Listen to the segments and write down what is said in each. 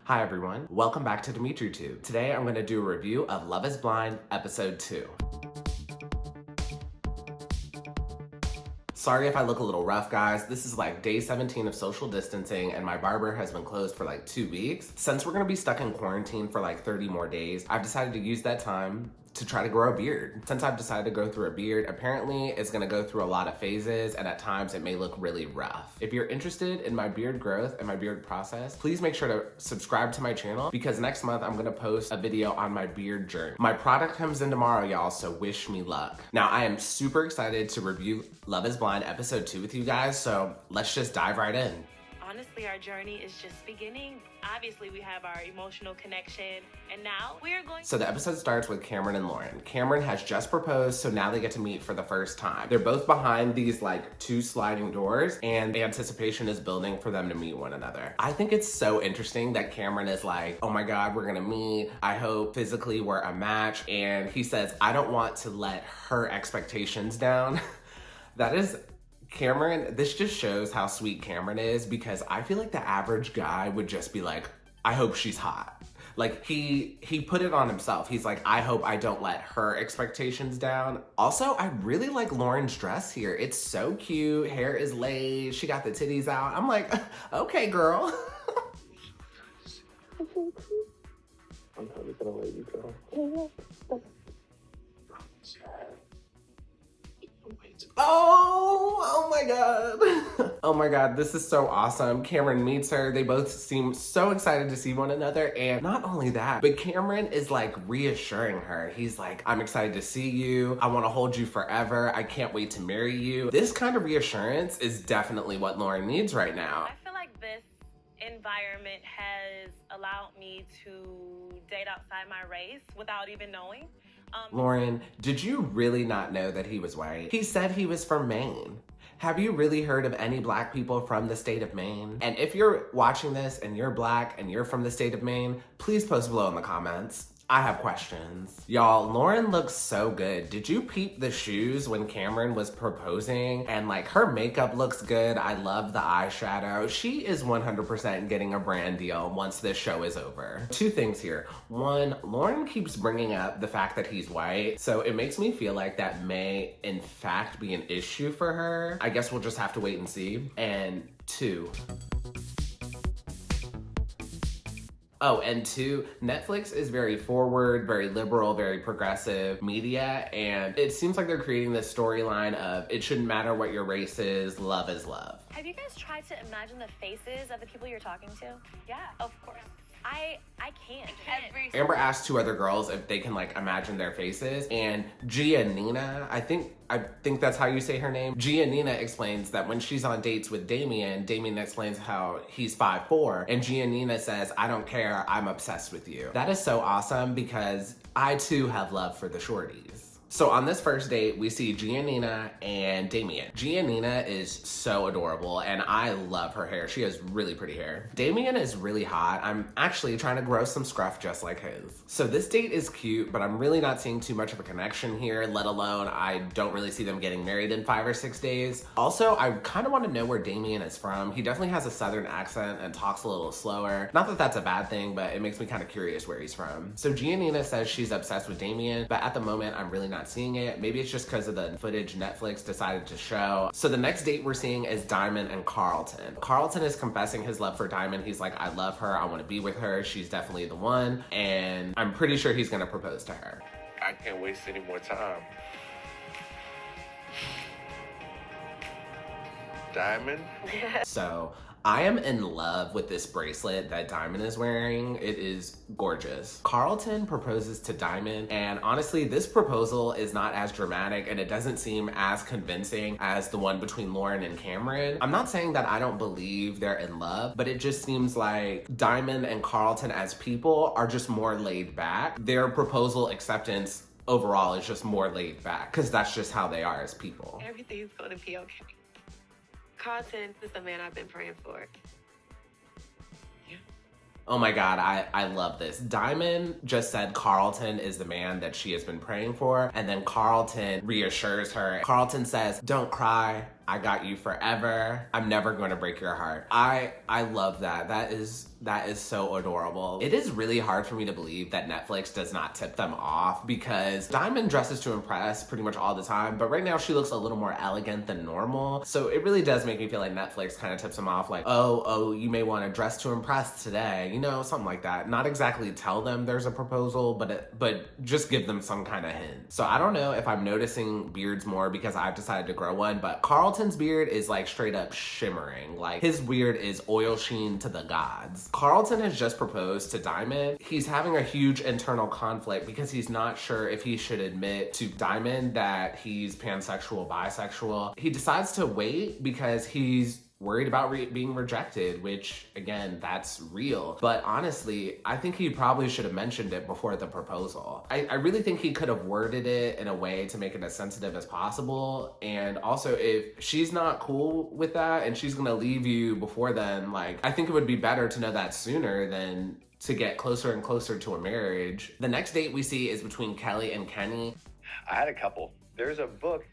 Hi everyone, welcome back to DimitriTube. Today I'm going to do a review of Love is Blind Episode 2. Sorry if I look a little rough, guys. This is like day 17 of social distancing and my barber has been closed for like 2 weeks. Since we're gonna be stuck in quarantine for like 30 more days, I've decided to use that time to try to grow a beard. Since I've decided to go through a beard, apparently it's gonna go through a lot of phases and at times it may look really rough. If you're interested in my beard growth and my beard process, please make sure to subscribe to my channel because next month I'm gonna post a video on my beard journey. My product comes in tomorrow, y'all, so wish me luck. Now, I am super excited to review Love is Blind Episode 2 with you guys, so let's just dive right in. Honestly, our journey is just beginning. Obviously, we have our emotional connection, and now we're going. So the episode starts with Cameron and Lauren. Cameron has just proposed, so now they get to meet for the first time. They're both behind these like 2 sliding doors, and anticipation is building for them to meet one another. I think it's so interesting that Cameron is like, oh my God, we're gonna meet. I hope physically we're a match. And he says, I don't want to let her expectations down. That is Cameron, this just shows how sweet Cameron is because I feel like the average guy would just be like, I hope she's hot. Like he put it on himself. He's like, I hope I don't let her expectations down. Also, I really like Lauren's dress here. It's so cute. Hair is laid. She got the titties out. I'm like, okay, girl. I'm probably gonna let you go. Oh my God. Oh my God, this is so awesome. Cameron meets her. They both seem so excited to see one another. And not only that, but Cameron is like reassuring her. He's like, I'm excited to see you. I want to hold you forever. I can't wait to marry you. This kind of reassurance is definitely what Lauren needs right now. I feel like this environment has allowed me to date outside my race without even knowing. Lauren, did you really not know that he was white? He said he was from Maine. Have you really heard of any Black people from the state of Maine? And if you're watching this and you're Black and you're from the state of Maine, please post below in the comments. I have questions. Y'all, Lauren looks so good. Did you peep the shoes when Cameron was proposing? And like her makeup looks good. I love the eyeshadow. She is 100% getting a brand deal once this show is over. 2 things here. 1, Lauren keeps bringing up the fact that he's white. So it makes me feel like that may in fact be an issue for her. I guess we'll just have to wait and see. And 2, and 2, Netflix is very forward, very liberal, very progressive media, and it seems like they're creating this storyline of it shouldn't matter what your race is love. Have you guys tried to imagine the faces of the people you're talking to? Yeah, of course. I can't. Amber asked 2 other girls if they can like imagine their faces, and Giannina, I think that's how you say her name. Giannina explains that when she's on dates with Damien explains how he's 5'4", and Giannina says, I don't care, I'm obsessed with you. That is so awesome because I too have love for the shorties. So on this first date, we see Giannina and Damien. Giannina is so adorable and I love her hair. She has really pretty hair. Damien is really hot. I'm actually trying to grow some scruff just like his. So this date is cute, but I'm really not seeing too much of a connection here, let alone I don't really see them getting married in 5 or 6 days. Also, I kind of want to know where Damien is from. He definitely has a southern accent and talks a little slower. Not that that's a bad thing, but it makes me kind of curious where he's from. So Giannina says she's obsessed with Damien, but at the moment, I'm really not seeing it. Maybe it's just because of the footage Netflix decided to show. So the next date we're seeing is Diamond and Carlton. Carlton is confessing his love for Diamond. He's like, I love her. I want to be with her. She's definitely the one. And I'm pretty sure he's going to propose to her. I can't waste any more time. Diamond? So I am in love with this bracelet that Diamond is wearing. It is gorgeous. Carlton proposes to Diamond, and honestly, this proposal is not as dramatic and it doesn't seem as convincing as the one between Lauren and Cameron. I'm not saying that I don't believe they're in love, but it just seems like Diamond and Carlton as people are just more laid back. Their proposal acceptance overall is just more laid back because that's just how they are as people. Everything's gonna be okay. Carlton is the man I've been praying for. Oh my God, I love this. Diamond just said Carlton is the man that she has been praying for, and then Carlton reassures her. Carlton says, don't cry, I got you forever. I'm never going to break your heart. I love that. That is That is so adorable. It is really hard for me to believe that Netflix does not tip them off because Diamond dresses to impress pretty much all the time, but right now she looks a little more elegant than normal. So it really does make me feel like Netflix kind of tips them off like, oh, you may want to dress to impress today, you know, something like that. Not exactly tell them there's a proposal, but just give them some kind of hint. So I don't know if I'm noticing beards more because I've decided to grow one, but Carlton's beard is like straight up shimmering. Like his beard is oil sheen to the gods. Carlton has just proposed to Diamond. He's having a huge internal conflict because he's not sure if he should admit to Diamond that he's pansexual, bisexual. He decides to wait because he's worried about being rejected, which again, that's real. But honestly, I think he probably should have mentioned it before the proposal. I really think he could have worded it in a way to make it as sensitive as possible. And also, if she's not cool with that and she's gonna leave you before then, like, I think it would be better to know that sooner than to get closer and closer to a marriage. The next date we see is between Kelly and Kenny. I had a couple. There's a book.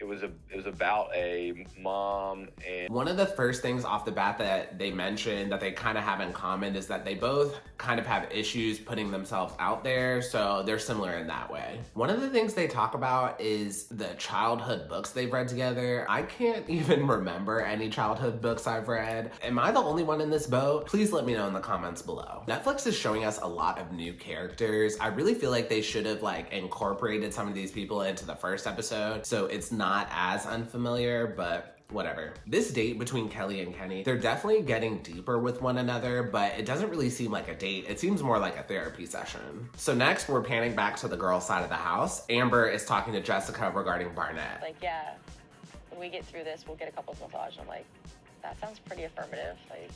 It was about a mom and... One of the first things off the bat that they mentioned that they kind of have in common is that they both kind of have issues putting themselves out there, so they're similar in that way. One of the things they talk about is the childhood books they've read together. I can't even remember any childhood books I've read. Am I the only one in this boat? Please let me know in the comments below. Netflix is showing us a lot of new characters. I really feel like they should have like incorporated some of these people into the first episode, so it's not as unfamiliar, but whatever. This date between Kelly and Kenny, they're definitely getting deeper with one another, but it doesn't really seem like a date. It seems more like a therapy session. So next, we're panning back to the girls' side of the house. Amber is talking to Jessica regarding Barnett. Like, yeah, when we get through this, we'll get a couples massage. I'm like, that sounds pretty affirmative. Like,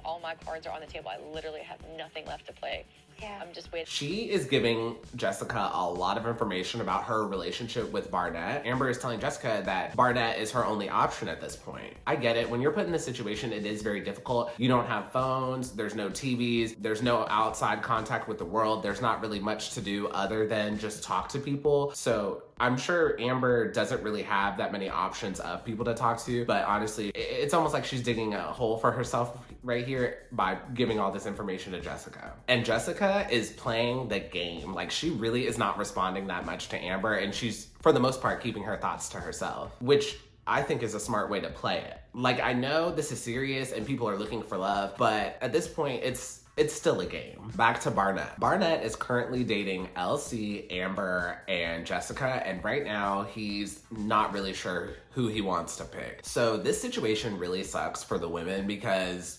all my cards are on the table. I literally have nothing left to play. Yeah. I'm just waiting. She is giving Jessica a lot of information about her relationship with Barnett. Amber is telling Jessica that Barnett is her only option at this point. I get it. When you're put in this situation, it is very difficult. You don't have phones, there's no TVs, there's no outside contact with the world. There's not really much to do other than just talk to people. So I'm sure Amber doesn't really have that many options of people to talk to, but honestly, it's almost like she's digging a hole for herself right here by giving all this information to Jessica. And Jessica is playing the game. Like, she really is not responding that much to Amber, and she's, for the most part, keeping her thoughts to herself, which I think is a smart way to play it. Like, I know this is serious and people are looking for love, but at this point, it's still a game. Back to Barnett. Barnett is currently dating LC, Amber, and Jessica, and right now he's not really sure who he wants to pick. So this situation really sucks for the women because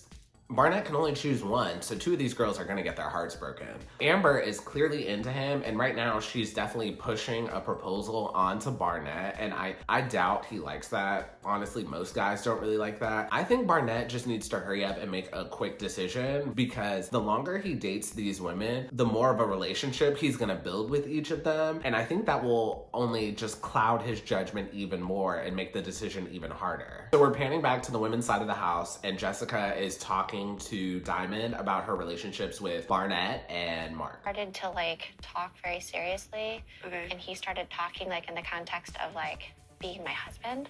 Barnett can only choose one, so two of these girls are gonna get their hearts broken. Amber is clearly into him, and right now she's definitely pushing a proposal onto Barnett, and I doubt he likes that. Honestly, most guys don't really like that. I think Barnett just needs to hurry up and make a quick decision, because the longer he dates these women, the more of a relationship he's gonna build with each of them, and I think that will only just cloud his judgment even more and make the decision even harder. So we're panning back to the women's side of the house, and Jessica is talking to Diamond about her relationships with Barnett and Mark. Started to like talk very seriously, Okay. and he started talking like in the context of like being my husband.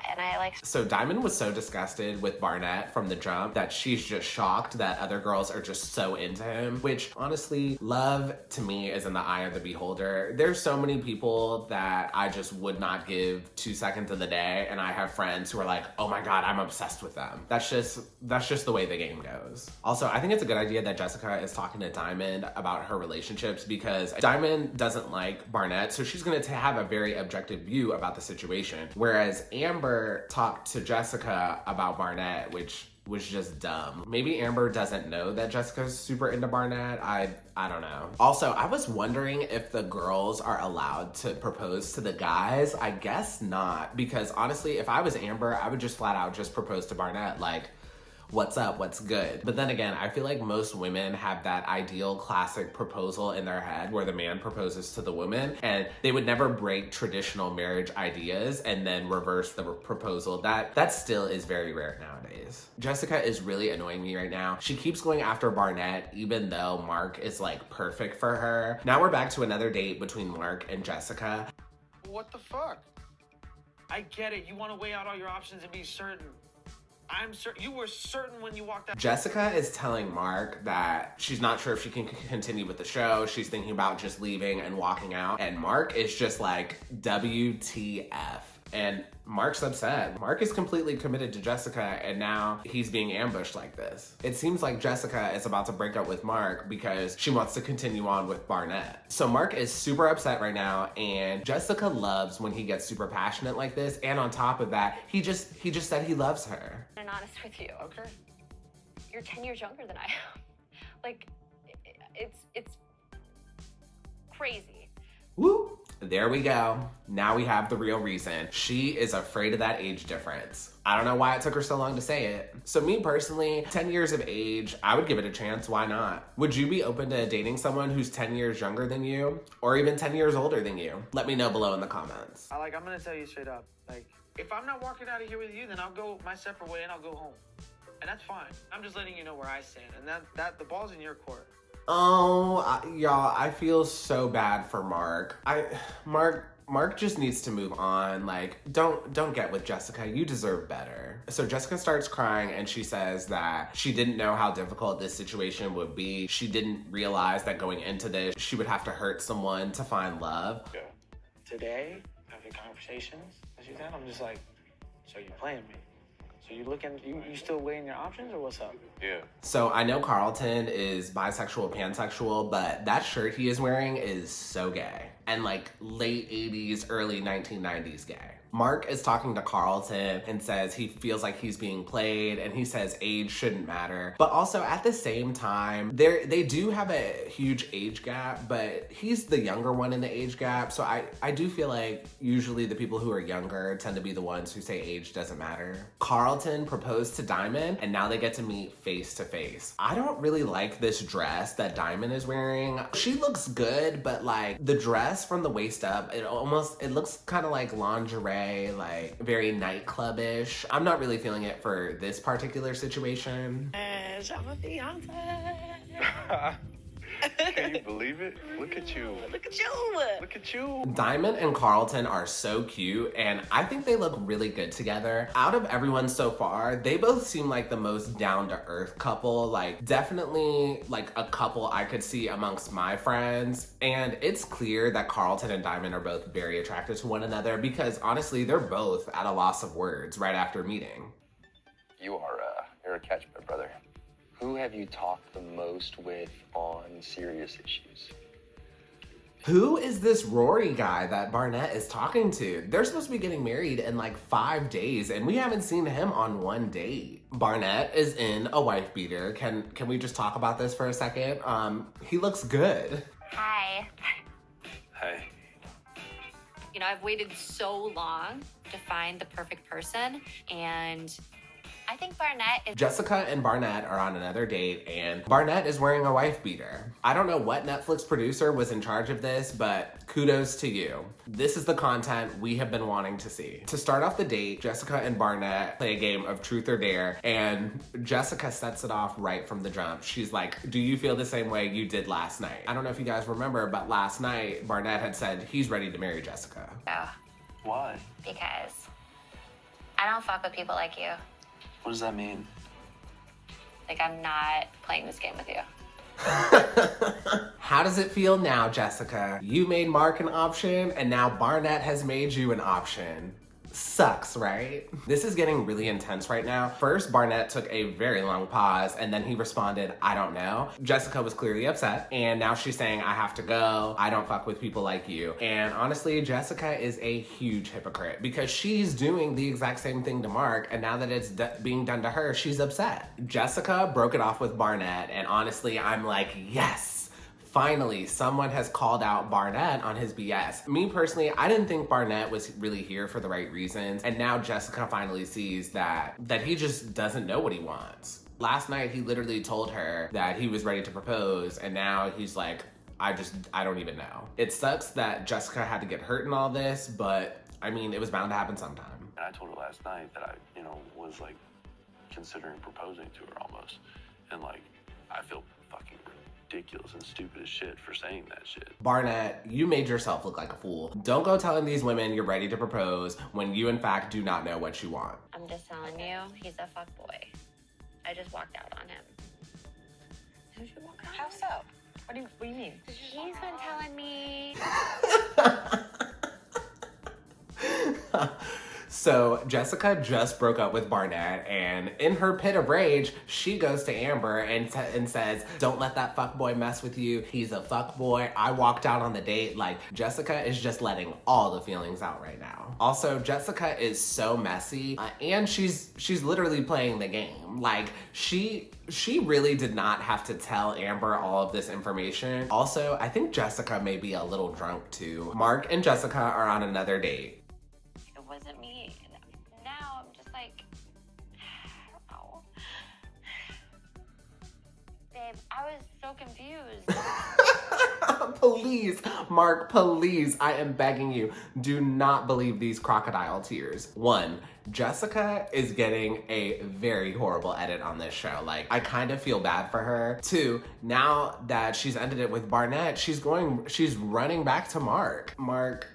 And I like... So Diamond was so disgusted with Barnett from the jump that she's just shocked that other girls are just so into him, which honestly, love to me is in the eye of the beholder. There's so many people that I just would not give 2 seconds of the day, and I have friends who are like, oh my God, I'm obsessed with them. That's just the way the game goes. Also, I think it's a good idea that Jessica is talking to Diamond about her relationships because Diamond doesn't like Barnett, so she's gonna have a very objective view about the situation. Whereas Amber talked to Jessica about Barnett, which was just dumb. Maybe Amber doesn't know that Jessica's super into Barnett. I don't know. Also, I was wondering if the girls are allowed to propose to the guys. I guess not, because honestly, if I was Amber, I would just flat out just propose to Barnett, like, what's up, what's good? But then again, I feel like most women have that ideal classic proposal in their head where the man proposes to the woman, and they would never break traditional marriage ideas and then reverse the proposal. That still is very rare nowadays. Jessica is really annoying me right now. She keeps going after Barnett even though Mark is like perfect for her. Now we're back to another date between Mark and Jessica. What the fuck? I get it. You want to weigh out all your options and be certain. You were certain when you walked out. Jessica is telling Mark that she's not sure if she can continue with the show. She's thinking about just leaving and walking out. And Mark is just like, WTF. And Mark's upset. Mark is completely committed to Jessica, and now he's being ambushed like this. It seems like Jessica is about to break up with Mark because she wants to continue on with Barnett. So Mark is super upset right now, and Jessica loves when he gets super passionate like this. And on top of that, he just said he loves her. I'm honest with you. Okay. You're 10 years younger than I am. Like, it's crazy. Woo! There we go. Now we have the real reason. She is afraid of that age difference. I don't know why it took her so long to say it. So me personally, 10 years of age, I would give it a chance. Why not? Would you be open to dating someone who's 10 years younger than you? Or even 10 years older than you? Let me know below in the comments. I'm gonna tell you straight up. Like, if I'm not walking out of here with you, then I'll go my separate way and I'll go home. And that's fine. I'm just letting you know where I stand. And that the ball's in your court. Oh, y'all, I feel so bad for Mark. Mark just needs to move on. Like, don't get with Jessica. You deserve better. So Jessica starts crying and she says that she didn't know how difficult this situation would be. She didn't realize that going into this, she would have to hurt someone to find love. Yeah. Today, having conversations, as you said, I'm just like, so you playing me? So you still weighing your options or what's up? Yeah. So I know Carlton is bisexual, pansexual, but that shirt he is wearing is so gay. And like late 80s, early 1990s gay. Mark is talking to Carlton and says he feels like he's being played, and he says age shouldn't matter. But also at the same time, they do have a huge age gap, but he's the younger one in the age gap. So I do feel like usually the people who are younger tend to be the ones who say age doesn't matter. Carlton proposed to Diamond, and now they get to meet face to face. I don't really like this dress that Diamond is wearing. She looks good, but like the dress from the waist up, it looks kind of like lingerie, like very nightclub-ish. I'm not really feeling it for this particular situation. I'm a Beyonce. Can you believe it? Look at you. Look at you. Look at you. Diamond and Carlton are so cute, and I think they look really good together. Out of everyone so far, they both seem like the most down-to-earth couple. Like, definitely like a couple I could see amongst my friends. And it's clear that Carlton and Diamond are both very attracted to one another because honestly, they're both at a loss of words right after meeting. You're a catch, my brother. Who have you talked the most with on serious issues? Who is this Rory guy that Barnett is talking to? They're supposed to be getting married in like 5 days, and we haven't seen him on one date. Barnett is in a wife beater. Can we just talk about this for a second? He looks good. Hi. Hey. You know, I've waited so long to find the perfect person, and I think Barnett is. Jessica and Barnett are on another date, and Barnett is wearing a wife beater. I don't know what Netflix producer was in charge of this, but kudos to you. This is the content we have been wanting to see. To start off the date, Jessica and Barnett play a game of truth or dare, and Jessica sets it off right from the jump. She's like, do you feel the same way you did last night? I don't know if you guys remember, but last night, Barnett had said he's ready to marry Jessica. Oh, Why? because I don't fuck with people like you. What does that mean? Like, I'm not playing this game with you. How does it feel now, Jessica? You made Mark an option, and now Barnett has made you an option. Sucks, right? This is getting really intense right now. First, Barnett took a very long pause, and then he responded, I don't know. Jessica was clearly upset, and now she's saying, I have to go. I don't fuck with people like you. And honestly, Jessica is a huge hypocrite because she's doing the exact same thing to Mark, and now that it's being done to her, she's upset. Jessica broke it off with Barnett, and honestly, I'm like, yes! Finally, someone has called out Barnett on his BS. Me personally, I didn't think Barnett was really here for the right reasons, and now Jessica finally sees that he just doesn't know what he wants. Last night, he literally told her that he was ready to propose, and now he's like, I don't even know. It sucks that Jessica had to get hurt in all this, but I mean, it was bound to happen sometime. And I told her last night that I, was like considering proposing to her almost. And like, I feel fucking ridiculous and stupid as shit for saying that shit. Barnett, you made yourself look like a fool. Don't go telling these women you're ready to propose when you in fact do not know what you want. I'm just telling you, he's a fuckboy. I just walked out on him. How did you walk out? How so? What do you mean? He's been telling me. So Jessica just broke up with Barnett, and in her pit of rage, she goes to Amber and says, "Don't let that fuckboy mess with you. He's a fuckboy. I walked out on the date." Like, Jessica is just letting all the feelings out right now. Also, Jessica is so messy, and she's literally playing the game. Like, she really did not have to tell Amber all of this information. Also, I think Jessica may be a little drunk too. Mark and Jessica are on another date. It wasn't me. Now I'm just like, I don't know. Babe, I was so confused. Please, Mark, please, I am begging you, do not believe these crocodile tears. 1, Jessica is getting a very horrible edit on this show. Like, I kind of feel bad for her. 2, now that she's ended it with Barnett, she's running back to Mark. Mark,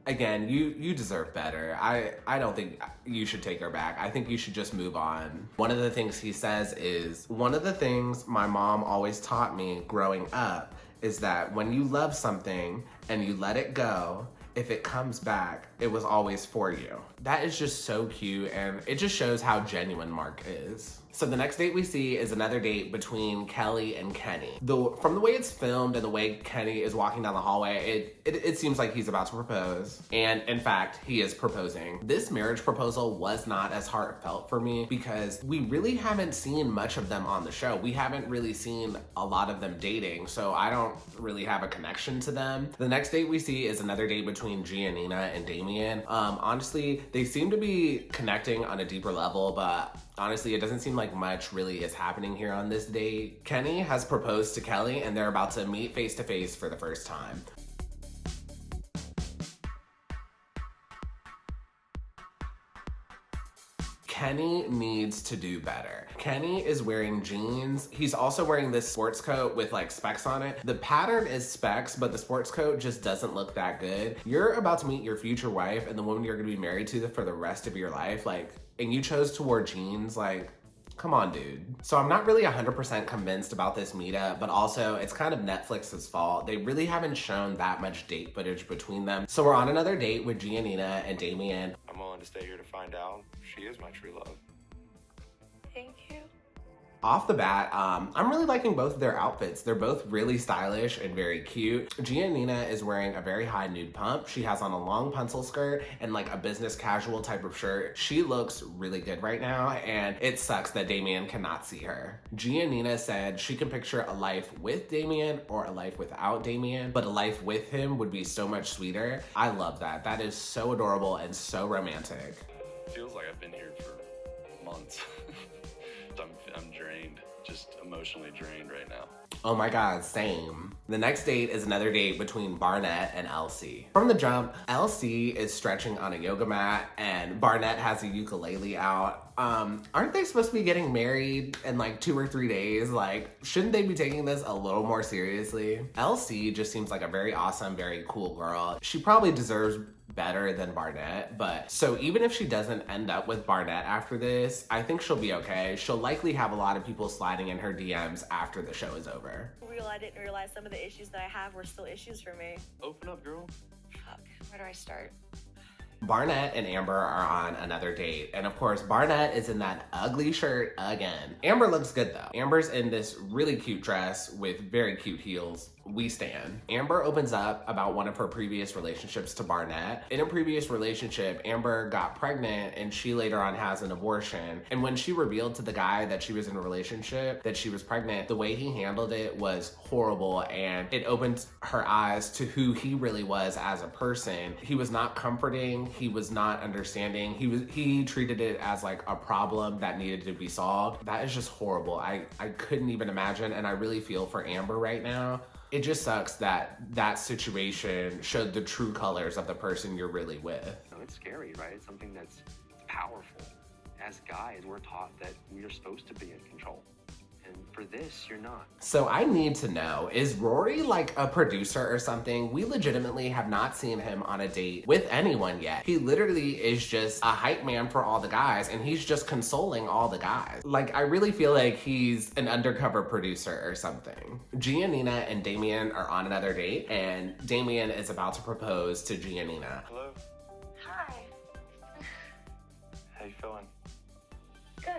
again, you deserve better. I don't think you should take her back. I think you should just move on. One of the things he says is, "One of the things my mom always taught me growing up is that when you love something and you let it go, if it comes back, it was always for you." That is just so cute, and it just shows how genuine Mark is. So the next date we see is another date between Kelly and Kenny. From the way it's filmed and the way Kenny is walking down the hallway, it seems like he's about to propose. And in fact, he is proposing. This marriage proposal was not as heartfelt for me because we really haven't seen much of them on the show. We haven't really seen a lot of them dating, so I don't really have a connection to them. The next date we see is another date between Giannina and Damien. Honestly, they seem to be connecting on a deeper level, but honestly, it doesn't seem like much really is happening here on this date. Kenny has proposed to Kelly, and they're about to meet face to face for the first time. Kenny needs to do better. Kenny is wearing jeans. He's also wearing this sports coat with like specs on it. The pattern is specs, but the sports coat just doesn't look that good. You're about to meet your future wife and the woman you're gonna be married to for the rest of your life, like, and you chose to wear jeans, like, come on, dude. So I'm not really 100% convinced about this meetup, but also it's kind of Netflix's fault. They really haven't shown that much date footage between them. So we're on another date with Giannina and Damien. I'm willing to stay here to find out. She is my true love. Thank you. Off the bat, I'm really liking both of their outfits. They're both really stylish and very cute. Giannina is wearing a very high nude pump. She has on a long pencil skirt and like a business casual type of shirt. She looks really good right now, and it sucks that Damien cannot see her. Giannina said she can picture a life with Damien or a life without Damien, but a life with him would be so much sweeter. I love that. That is so adorable and so romantic. Feels like I've been here for months. I'm drained, just emotionally drained right now. Oh my God, same. The next date is another date between Barnett and Elsie. From the jump, Elsie is stretching on a yoga mat and Barnett has a ukulele out. Aren't they supposed to be getting married in like 2 or 3 days? Like, shouldn't they be taking this a little more seriously? Elsie just seems like a very awesome, very cool girl. She probably deserves better than Barnett, but so even if she doesn't end up with Barnett after this, I think she'll be okay. She'll likely have a lot of people sliding in her DMs after the show is over. I didn't realize some of the issues that I have were still issues for me. Open up, girl. Fuck. Where do I start? Barnett and Amber are on another date, and of course Barnett is in that ugly shirt again. Amber looks good though. Amber's in this really cute dress with very cute heels. We stan. Amber opens up about one of her previous relationships to Barnett. In a previous relationship, Amber got pregnant and she later on has an abortion. And when she revealed to the guy that she was in a relationship, that she was pregnant, the way he handled it was horrible, and it opened her eyes to who he really was as a person. He was not comforting. He was not understanding. He treated it as like a problem that needed to be solved. That is just horrible. I couldn't even imagine, and I really feel for Amber right now. It just sucks that that situation showed the true colors of the person you're really with. It's scary, right? It's something that's powerful. As guys, we're taught that we are supposed to be in control. And for this, you're not. So I need to know, is Rory like a producer or something? We legitimately have not seen him on a date with anyone yet. He literally is just a hype man for all the guys, and he's just consoling all the guys. Like, I really feel like he's an undercover producer or something. Giannina and Damien are on another date, and Damien is about to propose to Giannina. Hello. Hi. How you feeling? Good.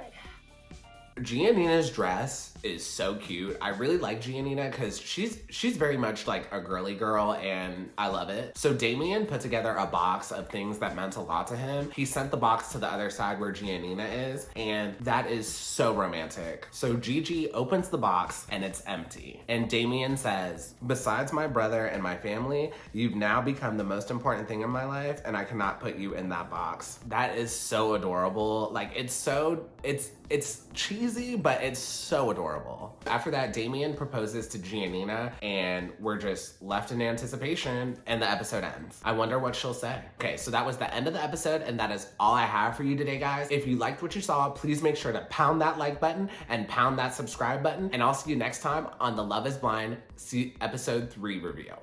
Giannina's dress is so cute. I really like Giannina because she's very much like a girly girl, and I love it. So Damien put together a box of things that meant a lot to him. He sent the box to the other side where Giannina is, and that is so romantic. So Gigi opens the box and it's empty. And Damien says, "Besides my brother and my family, you've now become the most important thing in my life, and I cannot put you in that box." That is so adorable. Like, it's cheesy, but it's so adorable. After that, Damien proposes to Giannina, and we're just left in anticipation, and the episode ends. I wonder what she'll say. Okay, so that was the end of the episode, and that is all I have for you today, guys. If you liked what you saw, please make sure to pound that like button and pound that subscribe button, and I'll see you next time on the Love is Blind episode 3 review.